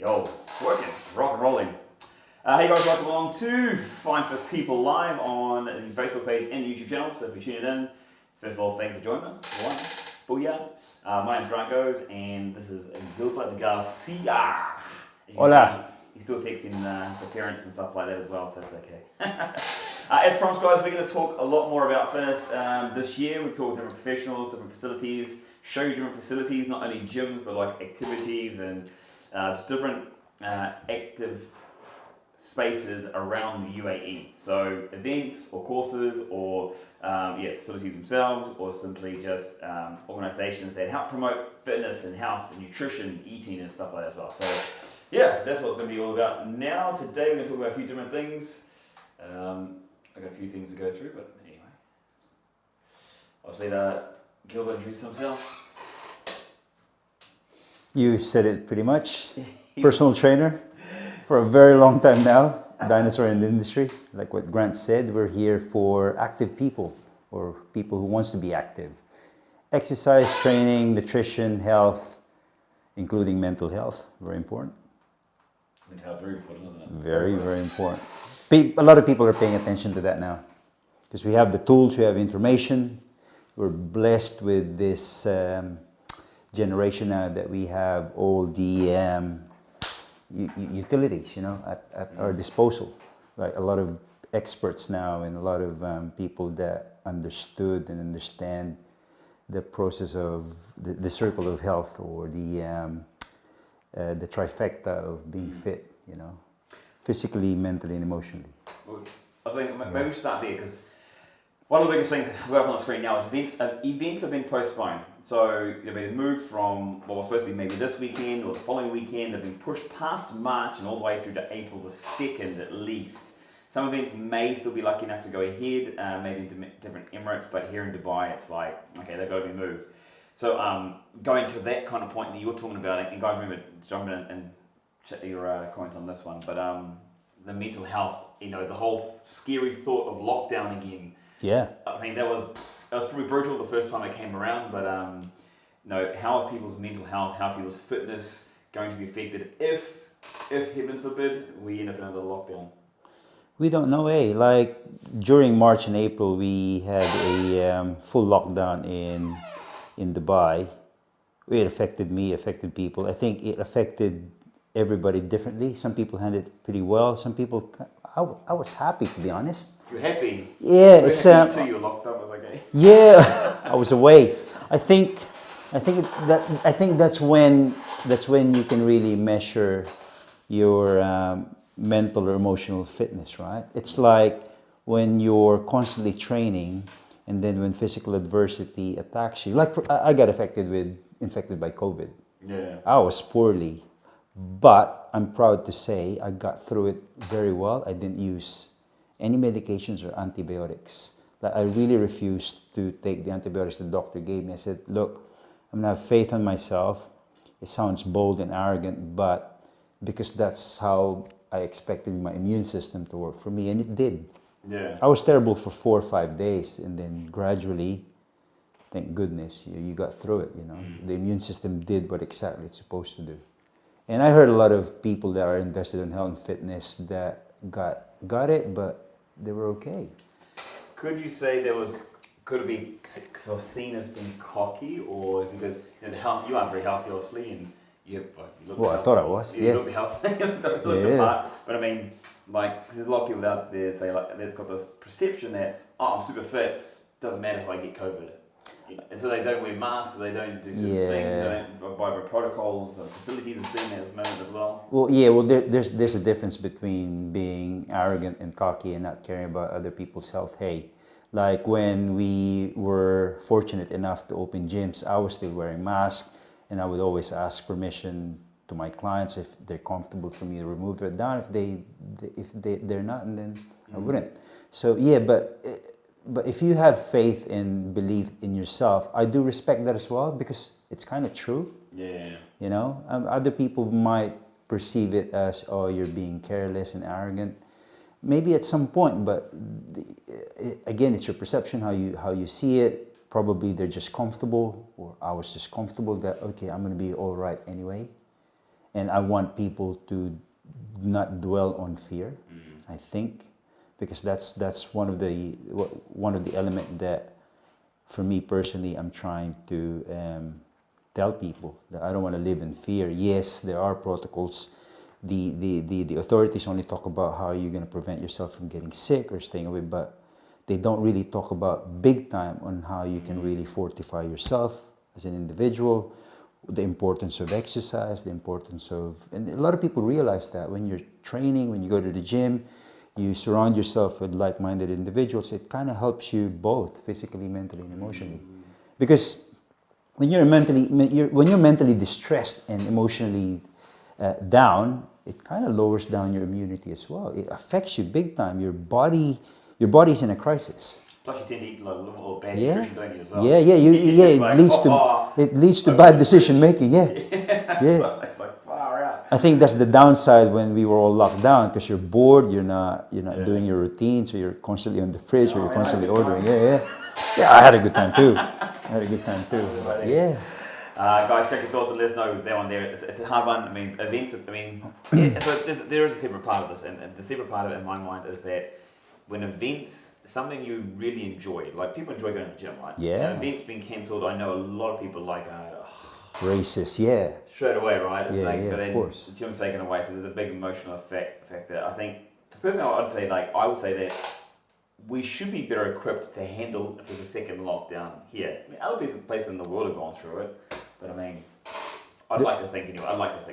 Yo, working, rock and rolling. Hey guys, welcome along to Fine for People Live on the Facebook page and YouTube channel. So if you're tuning in, first of all, thanks for joining us. One, booyah. My name's Broncos, and this is Gilbert Garcia. Hola. He's still texting the parents and stuff like that as well, so that's okay. As promised, guys, we're going to talk a lot more about fitness this year. We talk to different professionals, different facilities, show you different facilities, not only gyms, but like activities and just different active spaces around the UAE. So events or courses or facilities themselves, or simply just organizations that help promote fitness and health and nutrition, eating and stuff like that as well. So yeah, that's what it's going to be all about. Now, today we're going to talk about a few different things. I've got a few things to go through, but anyway. I'll just let Gilbert introduce himself. You said it pretty much. Personal trainer for a very long time now. Dinosaur in the industry. Like what Grant said, we're here for active people or people who wants to be active. Exercise, training, nutrition, health, including mental health. Very important. Mental health, very important, isn't it? Very, very important. A lot of people are paying attention to that now because we have the tools, we have information. We're blessed with this generation now that we have all the utilities, at our disposal. Like a lot of experts now and a lot of people that understood and understand the process of the circle of health or the trifecta of being fit, physically, mentally, and emotionally. Well, I was thinking maybe we should start there because one of the biggest things we have on the screen now is events have been postponed. So they've been moved from what was supposed to be maybe this weekend or the following weekend. They've been pushed past March and all the way through to April the 2nd at least. Some events may still be lucky enough to go ahead, maybe in different Emirates, but here in Dubai it's like, okay, they've got to be moved. So going to that kind of point that you were talking about, and guys remember jumping in and check your comment on this one, but the mental health, the whole scary thought of lockdown again. Yeah. I think that was probably brutal the first time it came around, but how are people's mental health, how are people's fitness going to be affected if heaven forbid, we end up in another lockdown? We don't know, like during March and April, we had a full lockdown in Dubai. It affected me, affected people. I think it affected everybody differently. Some people handled it pretty well. Some people, I was happy, to be honest. You're happy? Yeah, it's until you were locked up, was okay. Yeah, I was away. I think that's when you can really measure your mental or emotional fitness, right? It's like when you're constantly training, and then when physical adversity attacks you. Like I got infected by COVID. Yeah. I was poorly, but I'm proud to say I got through it very well. I didn't use any medications or antibiotics. Like I really refused to take the antibiotics the doctor gave me. I said, look, I'm gonna have faith in myself. It sounds bold and arrogant, but because that's how I expected my immune system to work for me, and it did. Yeah. I was terrible for 4 or 5 days, and then gradually, thank goodness, you got through it, The immune system did what exactly it's supposed to do. And I heard a lot of people that are invested in health and fitness that got it, but they were okay. Could you say could it be seen as being cocky, or because you are very healthy, obviously, and you look Well, healthy. I thought I was, You look healthy, you look the part. But I mean, like, there's a lot of people out there that say, like, they've got this perception that, I'm super fit, doesn't matter if I get COVID. And so they don't wear masks, they don't do certain things, they don't abide by protocols, facilities are seeing that at this moment as well. Well, there's a difference between being arrogant and cocky and not caring about other people's health. Hey, like when we were fortunate enough to open gyms, I was still wearing masks, and I would always ask permission to my clients if they're comfortable for me to remove it down. If they're not, and then I wouldn't. So yeah, but if you have faith and belief in yourself, I do respect that as well because it's kind of true. Yeah. Other people might perceive it as, oh, you're being careless and arrogant. Maybe at some point, but again, it's your perception, how you see it. Probably they're just comfortable, or I was just comfortable that, okay, I'm going to be all right anyway. and I want people to not dwell on fear. I think, because that's one of the element that, for me personally, I'm trying to tell people that I don't want to live in fear. Yes, there are protocols. The authorities only talk about how you're going to prevent yourself from getting sick or staying away, but they don't really talk about big time on how you can really fortify yourself as an individual, the importance of exercise, the importance of, and a lot of people realize that when you're training, when you go to the gym, you surround yourself with like-minded individuals, it kind of helps you both physically, mentally, and emotionally. Because when you're mentally distressed and emotionally down, it kind of lowers down your immunity as well. It affects you big time. Your body's in a crisis. Plus, you tend to eat like a little bad Yeah. nutrition, don't you, as well? Yeah, It's it like, leads to bad decision making. Yeah, yeah. It's like far out. I think that's the downside when we were all locked down, because you're bored, you're not doing your routine, so you're constantly on the fridge or you're constantly ordering. Yeah, I had a good time too. Yeah. Guys, check your thoughts and let us know that one there. It's a hard one. I mean, events. I mean, so there is a separate part of this, and the separate part of it in my mind is that when events, something you really enjoy, like people enjoy going to the gym, right? Yeah. So events being cancelled, I know a lot of people like Races, yeah. straight away, right? It's like, yeah, but of then course. the gym's taken away, so there's a big emotional factor. I think personally, I would say that we should be better equipped to handle if there's a second lockdown here. I mean, other places in the world have gone through it, but I mean, I'd like to think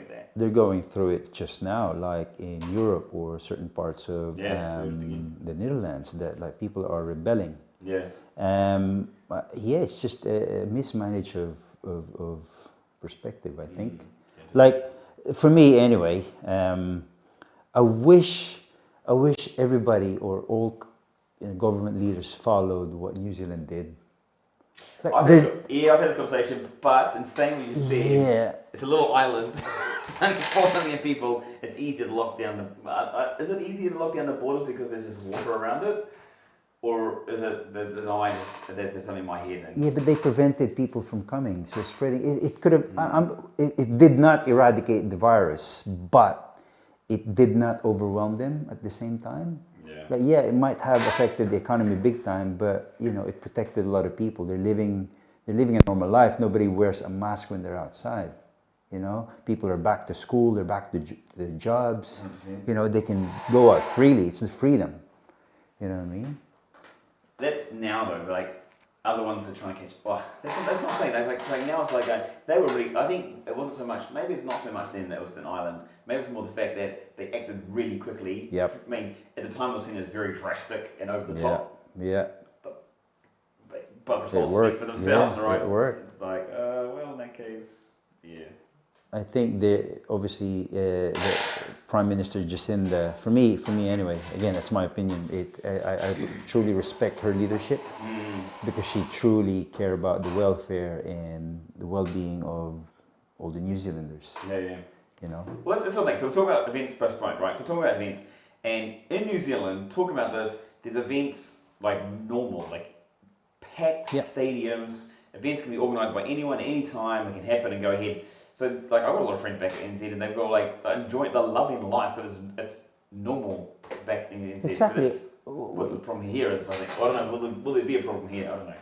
that. They're going through it just now, like in Europe or certain parts of the Netherlands, that like people are rebelling. Yeah. It's just a mismanage of perspective, I think. Like, for me anyway, I wish everybody or all government leaders followed what New Zealand did. Like, I've had this conversation, but in saying what you said, it's a little island, 4 million people. It's easier to lock down the. Is it easier to lock down the borders because there's just water around it, or is it there's just something in my head? Yeah, but they prevented people from coming, so spreading. It could have. It did not eradicate the virus, but it did not overwhelm them at the same time. Yeah. Like, it might have affected the economy big time, but it protected a lot of people. They're living a normal life. Nobody wears a mask when they're outside. People are back to school. They're back to their jobs. They can go out freely. It's the freedom. You know what I mean? That's now though, like other ones that are trying to catch. Oh, that's not saying like now it's like they were really. I think it wasn't so much. Maybe it's not so much then that it was an island. Maybe it's more the fact that they acted really quickly. Yep. I mean, at the time it was seen as very drastic and over the top. Yeah. But results speak for themselves, right? It worked. It's like, well, in that case, yeah. I think obviously the Prime Minister Jacinda, for me anyway, again, that's my opinion. I truly respect her leadership because she truly cared about the welfare and the well-being of all the New Zealanders. Yeah. Well, that's something. So we're talking about events postponed, right? So talking about events, and in New Zealand, talking about this, there's events like normal, like packed stadiums. Events can be organised by anyone, anytime. They can happen and go ahead. So, like, I've got a lot of friends back in NZ, and they've got they're loving life because it's normal back in NZ. Exactly. So what the problem here is, I think, I don't know. Will there be a problem here? I don't know.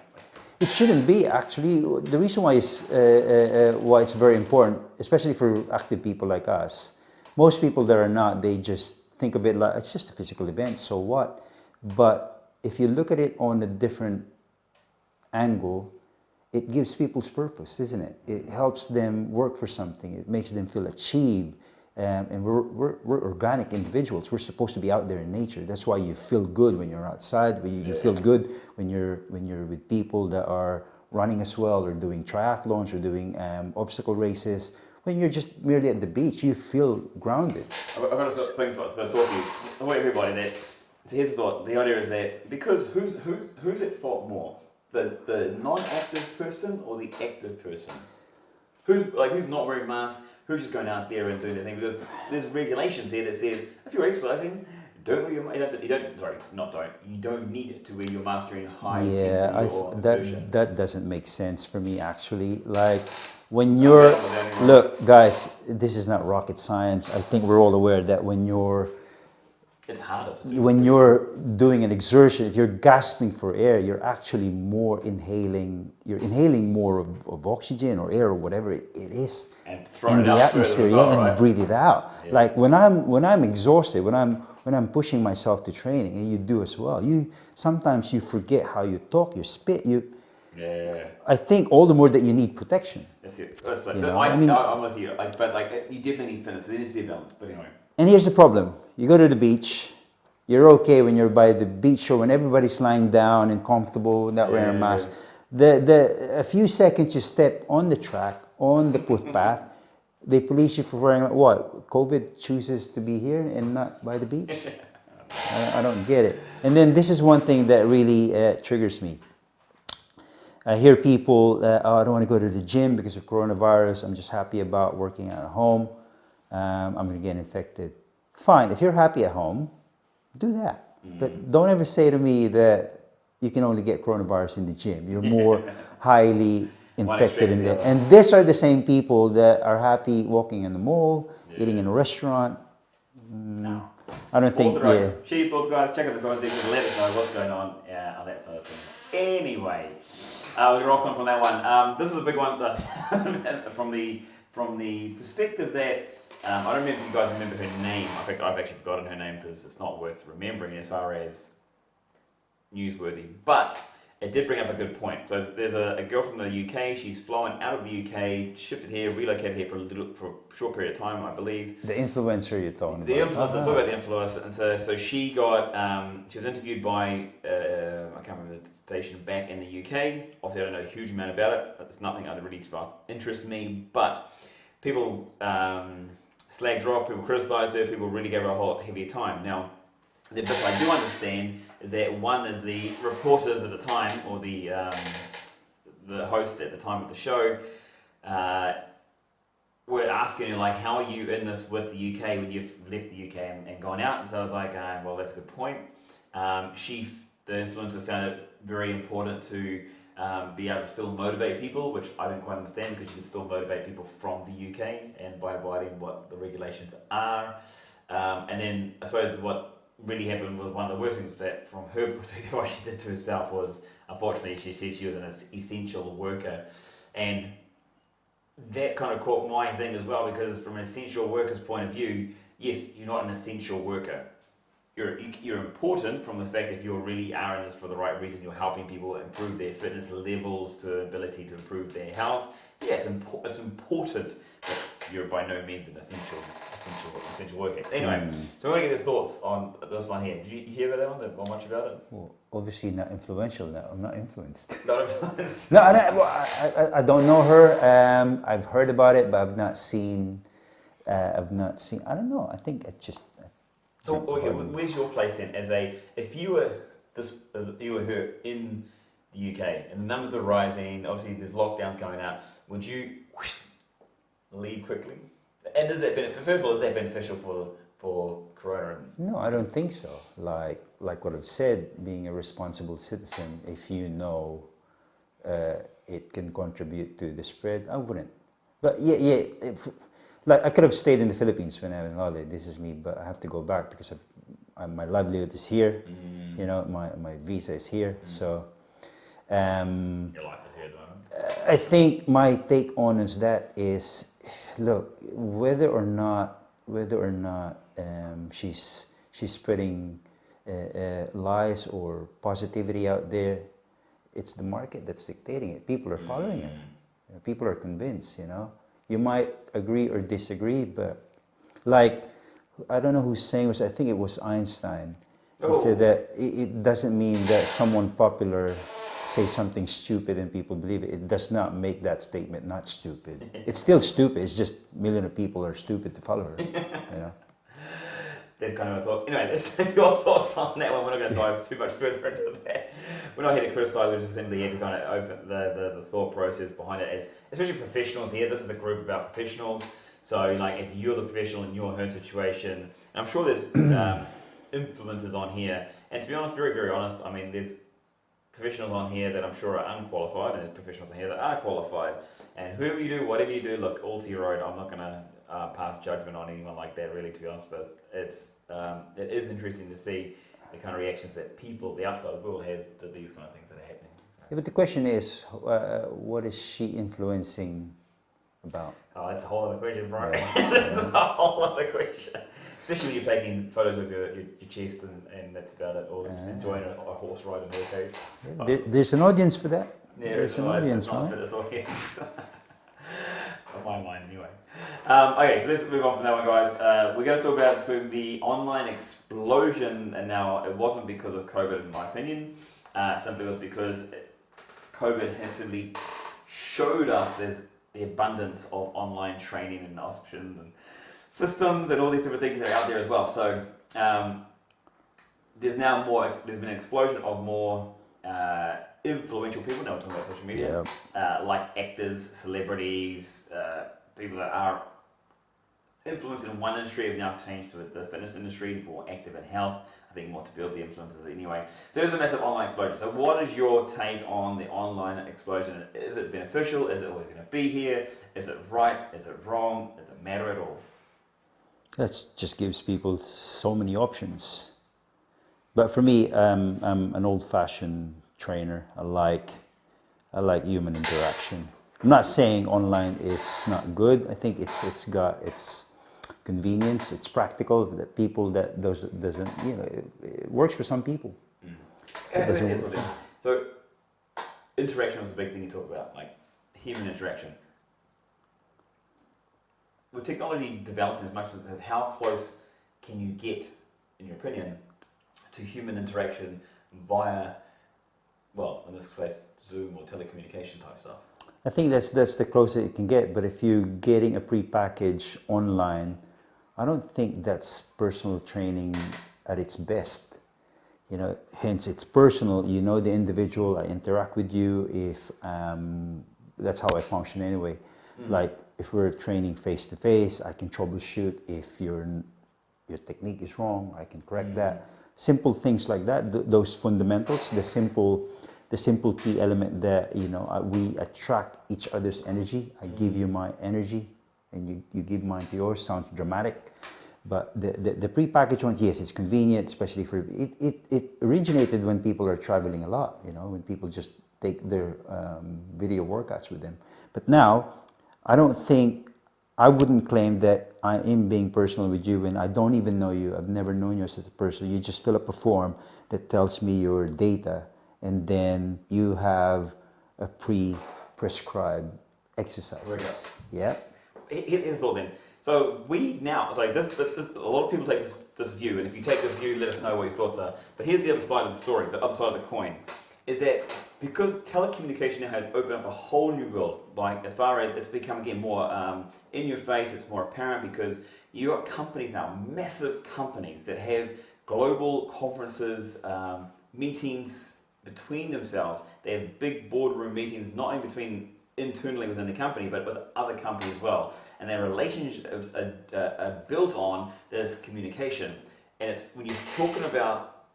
It shouldn't be, actually. The reason why it's very important, especially for active people like us. Most people that are not, they just think of it like it's just a physical event. So what? But if you look at it on a different angle, it gives people's purpose, isn't it? It helps them work for something. It makes them feel achieved. And we're organic individuals. We're supposed to be out there in nature. That's why you feel good when you're outside. You feel good when you're with people that are running as well, or doing triathlons, or doing obstacle races. When you're just merely at the beach, you feel grounded. I've got a thing for the thought here. I want everybody that. So here's the thought. The idea is that because who's at fault more? The non-active person or the active person? Who's not wearing masks? Who's just going out there and doing their thing? Because there's regulations here that says if you're exercising, you don't need to wear your mask during high intensity or exertion. That doesn't make sense for me, actually. Like, when you're, look, guys, this is not rocket science. I think we're all aware that It's harder to do. when you're doing an exertion, if you're gasping for air, you're actually more inhaling. You're inhaling more of oxygen or air or whatever it is And throw in it the out atmosphere, further as well, and right? breathe it out. Yeah. Like when I'm exhausted, when I'm pushing myself to training, and you do as well. Sometimes you forget how you talk, you spit, Yeah. I think all the more that you need protection. That's it. That's like, You know, I'm with you. But you definitely need fitness. There needs to be a balance. But anyway. And here's the problem. You go to the beach, you're okay when you're by the beach or when everybody's lying down and comfortable, not wearing a mask. A few seconds you step on the track, on the footpath, they police you for wearing what? COVID chooses to be here and not by the beach? I don't get it. And then this is one thing that really triggers me. I hear people, I don't want to go to the gym because of coronavirus. I'm just happy about working at home. I'm going to get infected. Fine, if you're happy at home, do that. But don't ever say to me that you can only get coronavirus in the gym. You're more highly infected in there. And these are the same people that are happy walking in the mall, eating in a restaurant. No. I don't think, Share your thoughts, guys. Check out the comments section. Let us know what's going on that side of things. Anyway, we're going to rock on from that one. This is a big one from the perspective that I don't remember if you guys remember her name. In fact, I've actually forgotten her name because it's not worth remembering as far as newsworthy. But it did bring up a good point. So there's a girl from the UK. She's flown out of the UK, shifted here, relocated here for a short period of time, I believe. the influencer you're talking The about. influencer, talk about the influencer, and so she got, she was interviewed by, I can't remember the station back in the UK. Obviously, I don't know a huge amount about it. It's nothing that really interests me, but people slagged her off, people criticised her, people really gave her a whole heavier time. Now, the bit I do understand is that one is the reporters at the time, or the hosts at the time of the show, were asking her, like, how are you in this with the UK when you've left the UK and gone out? And so I was like, well, that's a good point. The influencer found it very important to be able to still motivate people, which I didn't quite understand, because you can still motivate people from the UK and by abiding what the regulations are. And then I suppose what really happened was one of the worst things that, from her perspective, what she did to herself was, unfortunately, she said she was an essential worker. And that kind of caught my thing as well, because from an essential worker's point of view, yes, you're not an essential worker. You're important from the fact that if you really are in this for the right reason, you're helping people improve their fitness levels to ability to improve their health. Yeah, it's important, but you're by no means an essential worker. Anyway, so I want to get your thoughts on this one here. Did you hear about that one? Or much about it? Well, obviously not influential. No, I'm not influenced. Not influenced. No, I don't know her. I've heard about it, but I've not seen. I don't know. I think it just. So, okay, where's your place then? If you were her in the UK and the numbers are rising, obviously there's lockdowns going out, would you leave quickly? And is that first of all, is that beneficial for Corona? No, I don't think so. Like what I've said, being a responsible citizen, if you know it can contribute to the spread, I wouldn't. But like I could have stayed in the Philippines when I was on holiday. This is me, but I have to go back because my livelihood is here. You know, my visa is here. So your life is here at the moment. I think my take on is that is, look, whether or not she's spreading lies or positivity out there, it's the market that's dictating it. People are following her. People are convinced. You know. You might agree or disagree, but like, I don't know who's saying this, I think it was Einstein. He said that it doesn't mean that someone popular says something stupid and people believe it. It does not make that statement not stupid. It's still stupid, it's just millions of people are stupid to follow her, you know. That's kind of a thought. Anyway, let's see your thoughts on that one. We're not going to dive too much further into that. We're not here to criticise, we're just simply here to kind of open the thought process behind it, as especially professionals here. This is a group about professionals. So, like, if you're the professional and you're in her situation, and I'm sure there's influencers on here, and to be honest, very, very honest, I mean, there's professionals on here that I'm sure are unqualified, and there's professionals on here that are qualified. And whoever you do, whatever you do, look, all to your own. I'm not going to pass judgment on anyone like that, really, to be honest. But it is interesting to see the kind of reactions that people, the outside world, has to these kind of things that are happening. So. Yeah, but the question is, what is she influencing about? Oh, that's a whole other question, bro. Yeah. That's a whole other question. Especially when you're taking photos of your chest and that's about it, or enjoying a horse ride in her case. Yeah, there's an audience for that. Yeah, there's an audience, not right? for this audience. On my mind, anyway. Okay, so let's move on from that one, guys. We're going to talk about the online explosion, and now it wasn't because of COVID, in my opinion. Simply was because COVID has simply showed us there's the abundance of online training and options and systems and all these different things that are out there as well. So there's been an explosion of more influential people. Now we're talking about social media, like actors, celebrities, people that are influenced in one industry have now changed to the fitness industry, more active in health. I think more to build the influences anyway. There's a massive online explosion. So what is your take on the online explosion? Is it beneficial? Is it always going to be here? Is it right? Is it wrong? Does it matter at all? That just gives people so many options. But for me, I'm an old-fashioned trainer. I like human interaction. I'm not saying online is not good. I think it's got its convenience. It's practical that people that doesn't it works for some people. It doesn't work. So interaction was a big thing you talk about, like human interaction. With technology developing as much as how close can you get, in your opinion, to human interaction via, well, in this case, Zoom or telecommunication type stuff? I think that's the closest it can get. But if you're getting a pre-package online, I don't think that's personal training at its best. Hence it's personal. You know the individual. I interact with you. If that's how I function anyway. Like if we're training face to face, I can troubleshoot. If your technique is wrong, I can correct that. Simple things like that. Those fundamentals. The simple key element that we attract each other's energy. I give you my energy, and you give mine to yours. Sounds dramatic, but the prepackaged ones, yes, it's convenient, especially for it originated when people are traveling a lot. When people just take their video workouts with them. But now, I wouldn't claim that I am being personal with you when I don't even know you. I've never known you as a person. You just fill up a form that tells me your data, and then you have a pre-prescribed exercises. Yeah. Here's the thought then. So we now, it's like this a lot of people take this view, and if you take this view, let us know what your thoughts are. But here's the other side of the story, the other side of the coin, is that because telecommunication now has opened up a whole new world, like as far as it's become again more in your face, it's more apparent because you got companies now, massive companies that have global conferences, meetings between themselves. They have big boardroom meetings, not only between internally within the company, but with other companies as well. And their relationships are built on this communication. And it's when you're talking about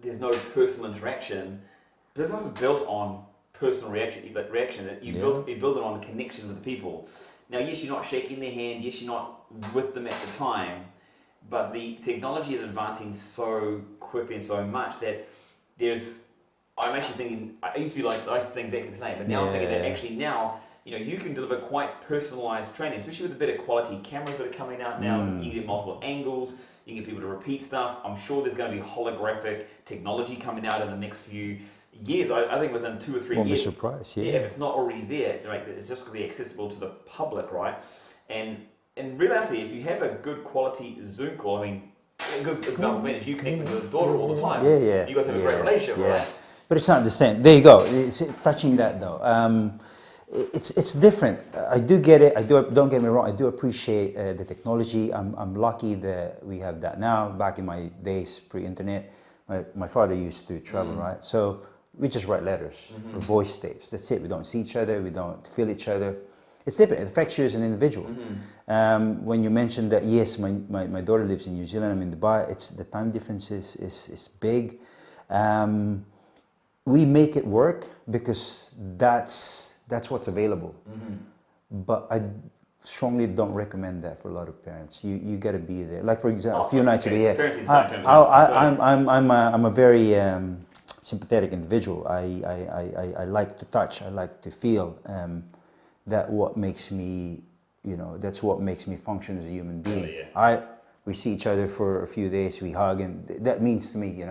there's no personal interaction, business is built on personal reaction that you build it on connection with the people. Now, yes, you're not shaking their hand, yes, you're not with them at the time, but the technology is advancing so quickly and so much that I'm actually thinking, I used to be like, I used to think exactly the same, but now I'm thinking that actually now, you can deliver quite personalized training, especially with the better quality cameras that are coming out now. You can get multiple angles, you can get people to repeat stuff. I'm sure there's going to be holographic technology coming out in the next few years. I think within 2 or 3 years. Won't be surprised, yeah. If it's not already there, it's just going to be accessible to the public, right? And in reality, if you have a good quality Zoom call, a good example is you connect with your daughter all the time. You guys have a great relationship, right? But it's not the same. There you go. It's touching that though. It's different. I do get it. Don't get me wrong. I do appreciate the technology. I'm lucky that we have that now. Back in my days, pre-internet, my father used to travel, right? So we just write letters or voice tapes. That's it. We don't see each other. We don't feel each other. It's different. It affects you as an individual. When you mentioned that, yes, my daughter lives in New Zealand. I'm in Dubai. The time difference is big. we make it work because that's what's available. But I strongly don't recommend that for a lot of parents. You got to be there. Like for example, a few nights ago, I'm a very sympathetic individual. I like to touch. I like to feel. That's what makes me function as a human being. We see each other for a few days, we hug, and that means to me,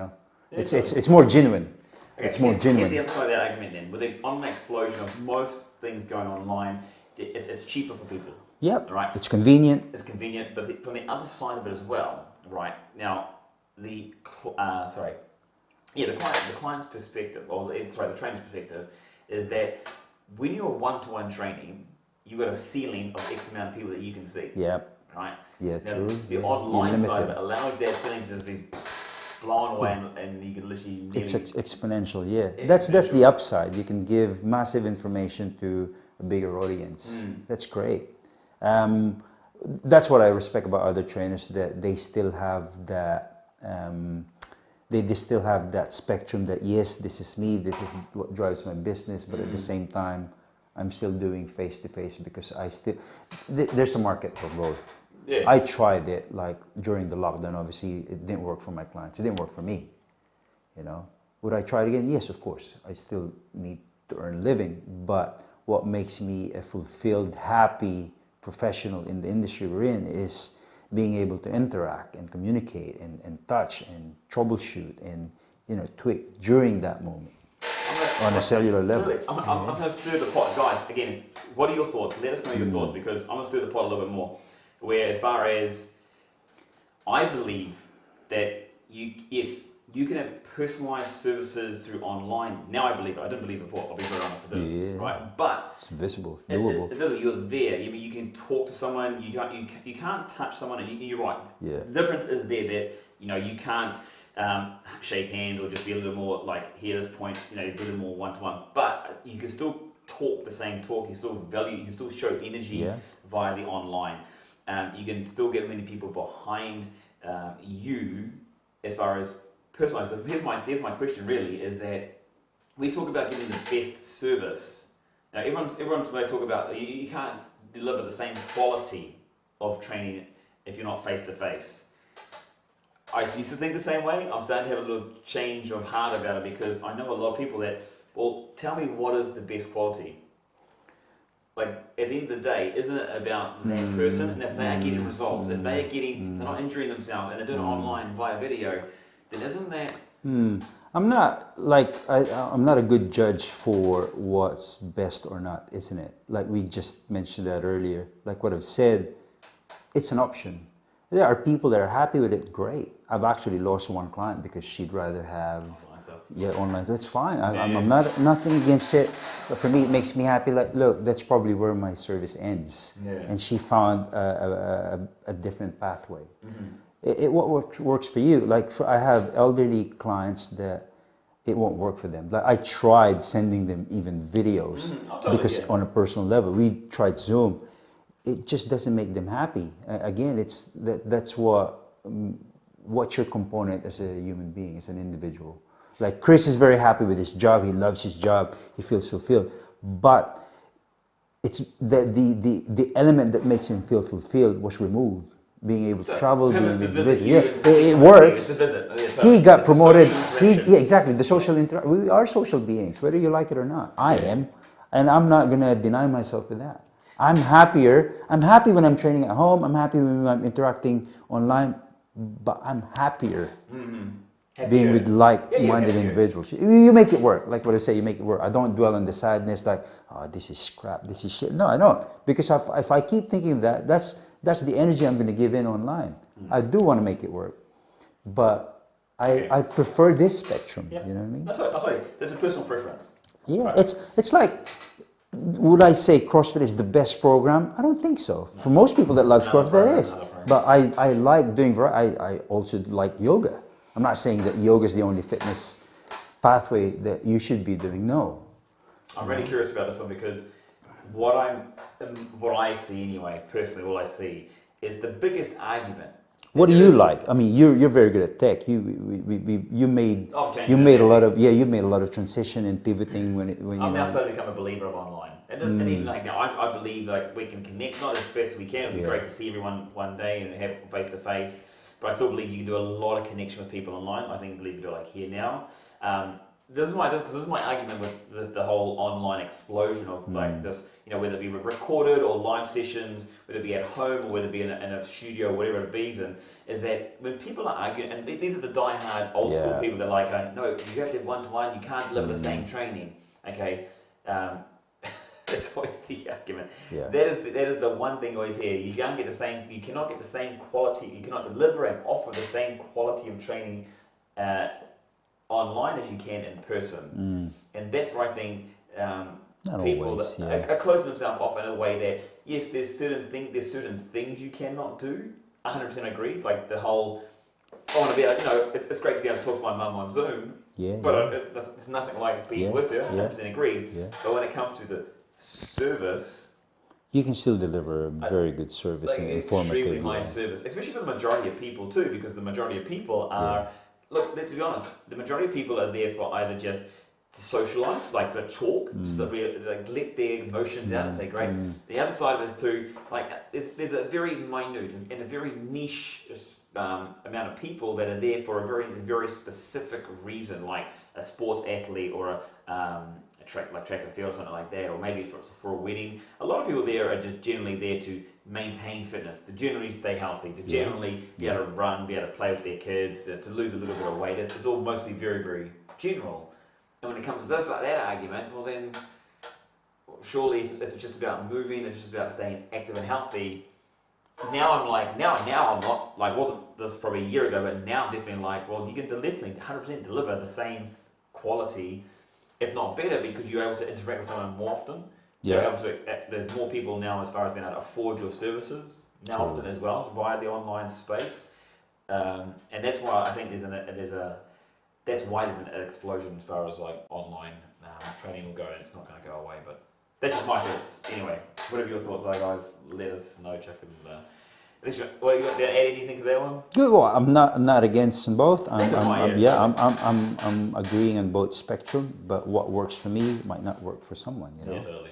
it's more genuine. Okay, it's more genuine. Here's the other side of that argument then. With the online explosion of most things going online, it's cheaper for people. Yep. Right. It's convenient. It's convenient, but from the other side of it as well, right? Now, the client's perspective, the trainer's perspective, is that when you're one-to-one training, you've got a ceiling of X amount of people that you can see. Yep. Right. Yeah. Now, True. The online side of it allows that ceiling to just be blown away, and you can literally. It's exponential. Yeah. That's the upside. You can give massive information to a bigger audience. That's great. That's what I respect about other trainers, that they still have that. They still have that spectrum that yes, this is me, this is what drives my business, but at the same time, I'm still doing face-to-face because there's a market for both. Yeah. I tried it like during the lockdown. Obviously, it didn't work for my clients. It didn't work for me. Would I try it again? Yes, of course. I still need to earn a living, but what makes me a fulfilled, happy professional in the industry we're in is being able to interact and communicate and touch and troubleshoot and tweak during that moment on a cellular level. I'm going to stir the pot, guys. Again, what are your thoughts? Let us know your thoughts, because I'm going to stir the pot a little bit more. Where as far as I believe that you can have personalized services through online. Now I believe it. I didn't believe it before. I'll be very honest. I didn't. Right, but it's visible, doable. It's visible. You're there. You can talk to someone. You can't touch someone. And you're right. Yeah. The difference is there that you can't shake hands or just be a little more like here at this point. Be a little more one-to-one. But you can still talk the same talk. You still value. You can still show energy via the online. You can still get many people behind you as far as personalized. Because here's my question really is that we talk about giving the best service. Now everyone may talk about you can't deliver the same quality of training if you're not face to face. I used to think the same way. I'm starting to have a little change of heart about it because I know a lot of people that, well, tell me what is the best quality. Like at the end of the day, isn't it about that person? And if they are getting results, if they're not injuring themselves and they're doing it online via video, then isn't that? I'm not I'm not a good judge for what's best or not, isn't it? Like we just mentioned that earlier. Like what I've said, it's an option. There are people that are happy with it. Great. I've actually lost one client because she'd rather have online. That's fine. I'm not nothing against it, but for me, it makes me happy. Like, look, that's probably where my service ends, and she found a different pathway. What works for you? Like, I have elderly clients that it won't work for them. Like, I tried sending them even videos because on a personal level, we tried Zoom. It just doesn't make them happy. Again, that's what's your component as a human being, as an individual. Like Chris is very happy with his job. He loves his job. He feels fulfilled. But it's the element that makes him feel fulfilled was removed. Being able to travel, being individual. Yeah, it works. He got promoted. Exactly. The social we are social beings, whether you like it or not. I am, and I'm not gonna deny myself for that. I'm happier. I'm happy when I'm training at home. I'm happy when I'm interacting online, but I'm happier. Being with like-minded individuals. You make it work. Like what I say, you make it work. I don't dwell on the sadness like, oh, this is crap, this is shit. No, I don't. Because if I keep thinking of that, that's the energy I'm going to give in online. I do want to make it work. But I prefer this spectrum. You know what I mean? That's right. That's a personal preference. Yeah, right. It's like, would I say CrossFit is the best program? I don't think so. For most people that love CrossFit, it is. But I like doing, I also like yoga. I'm not saying that yoga is the only fitness pathway that you should be doing. No. I'm really curious about this one because what I see anyway, personally, what I see is the biggest argument What do you like? I mean, you're very good at tech. You made a lot of you made a lot of transition and pivoting when I'm now starting to become a believer of online. And just and even like now, I believe like we can connect not as best as we can. It'd be great to see everyone one day and have face to face. But I still believe you can do a lot of connection with people online. I think believe you do like here now. This is my argument with the whole online explosion of like this, whether it be recorded or live sessions, whether it be at home or whether it be in a studio or whatever it be, is that when people are arguing, and these are the die-hard old school people that are like, no, you have to have one-to-one, you can't deliver the same training, okay? That's always the argument. Yeah. That is the one thing I always hear. You cannot get the same quality, you cannot deliver and offer the same quality of training online as you can in person, and that's where I think people are closing themselves off in a way that yes, there's certain things you cannot do. 100% agree. Like the whole, I want to be able, it's great to be able to talk to my mum on Zoom, but it's nothing like being with her. 100% agree. Yeah. But when it comes to the service, you can still deliver a very good service and informative. Extremely high service, especially for the majority of people too, because the majority of people are. Look, let's be honest, the majority of people are there for either just to socialise, like to talk, just to like let their emotions out and say, great. The other side of it is too, like there's a very minute and a very niche amount of people that are there for a very, very specific reason, like a sports athlete or a track and field or something like that, or maybe for a wedding. A lot of people there are just generally there to maintain fitness, to generally stay healthy, to generally be able to run, be able to play with their kids, to lose a little bit of weight. It's all mostly very, very general. And when it comes to that argument, well then, surely if it's just about moving, it's just about staying active and healthy. Now I'm not like, wasn't this probably a year ago, but now I'm definitely like, well, you can definitely 100% deliver the same quality, if not better, because you're able to interact with someone more often. Yeah. There's more people now as far as being able to afford your services now often as well via the online space, and that's why I think that's why there's an explosion as far as like online training will go, and it's not going to go away. But that's just my thoughts. Anyway, whatever your thoughts are, guys, let us know. Chuck and what you got to add anything to that one? Good. Well, I'm not against them both. I'm agreeing on both spectrum, but what works for me might not work for someone. Yeah, totally.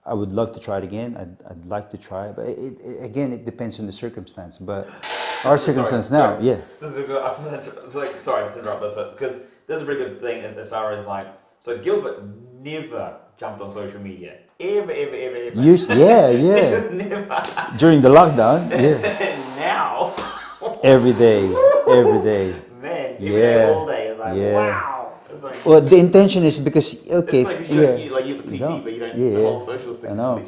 I would love to try it again. I'd like to try it, but it depends on the circumstance. But our circumstance now, yeah. This is a good. Sorry to interrupt this because this is a really good thing as far as like. So Gilbert never jumped on social media. Ever. Never. During the lockdown, Now. every day. Man, every day, all day. It's like, wow. It's like, well, the intention is because, okay. It's like you have a PT, but you don't, the whole social thing. I know.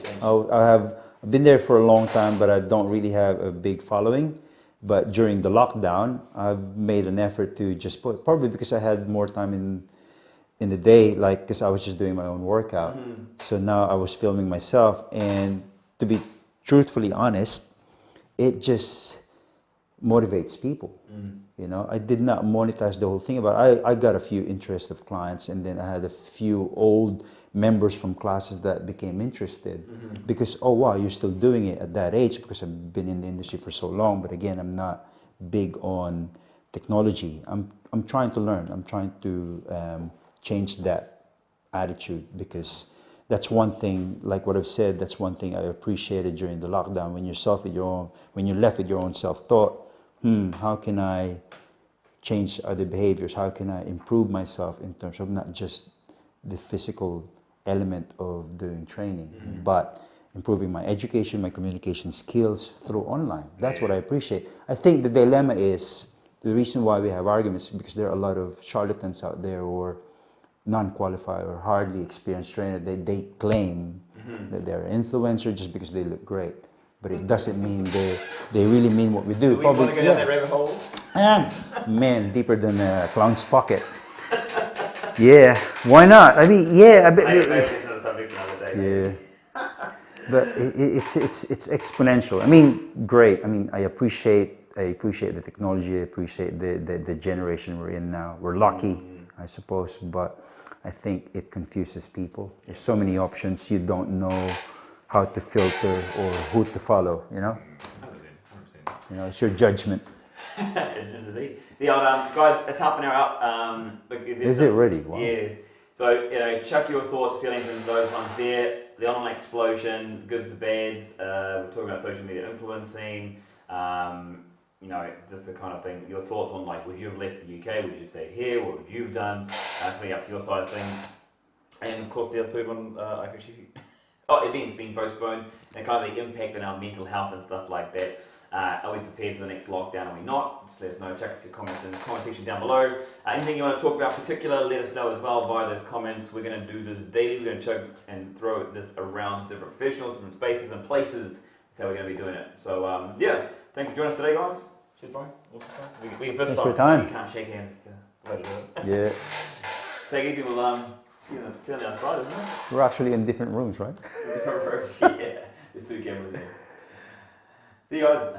I've been there for a long time, but I don't really have a big following. But during the lockdown, I've made an effort to just put, probably because I had more time in the day, like, because I was just doing my own workout. So now I was filming myself, and to be truthfully honest, it just motivates people. I did not monetize the whole thing, but I got a few interest of clients, and then I had a few old members from classes that became interested because, oh wow, you're still doing it at that age, because I've been in the industry for so long. But again, I'm not big on technology. I'm trying to learn. I'm trying to change that attitude, because that's one thing, like what I've said, that's one thing I appreciated during the lockdown, when you're left with your own self-thought, how can I change other behaviors? How can I improve myself in terms of not just the physical element of doing training, but improving my education, my communication skills through online. That's what I appreciate. I think the dilemma is, the reason why we have arguments is because there are a lot of charlatans out there, or non-qualified or hardly experienced trainer. They claim that they're an influencer just because they look great, but it doesn't mean they really mean what we do. Do we want to go down that rabbit hole? Man, deeper than a clown's pocket. Yeah, why not? I mean, but it's exponential. I mean, great. I mean, I appreciate the technology. I appreciate the generation we're in now. We're lucky, I suppose, but I think it confuses people. There's so many options, you don't know how to filter or who to follow, 100%. You know, it's your judgment. The old guys, it's half an hour up. Look, Is it ready? Wow. Yeah. So chuck your thoughts, feelings, and those ones there. The online explosion, goods, the bads. We're talking about social media influencing. Just the kind of thing. Your thoughts on like, would you have left the UK? Would you have stayed here? What would you have done? Coming up to your side of things. And of course, the other third one, events being postponed and kind of the impact on our mental health and stuff like that. Are we prepared for the next lockdown? Are we not? Just let us know. Check us your comments in the comment section down below. Anything you want to talk about particular, let us know as well via those comments. We're going to do this daily. We're going to check and throw this around to different professionals, different spaces and places. That's how we're going to be doing it. So thanks for joining us today, guys. Cheers, Brian. We can first time. You can't shake hands. It's the way to do it. Yeah. Take it easy. We'll see you on the outside, isn't it? We're actually in different rooms, right? Different rooms. Yeah. There's 2 cameras there. See you guys.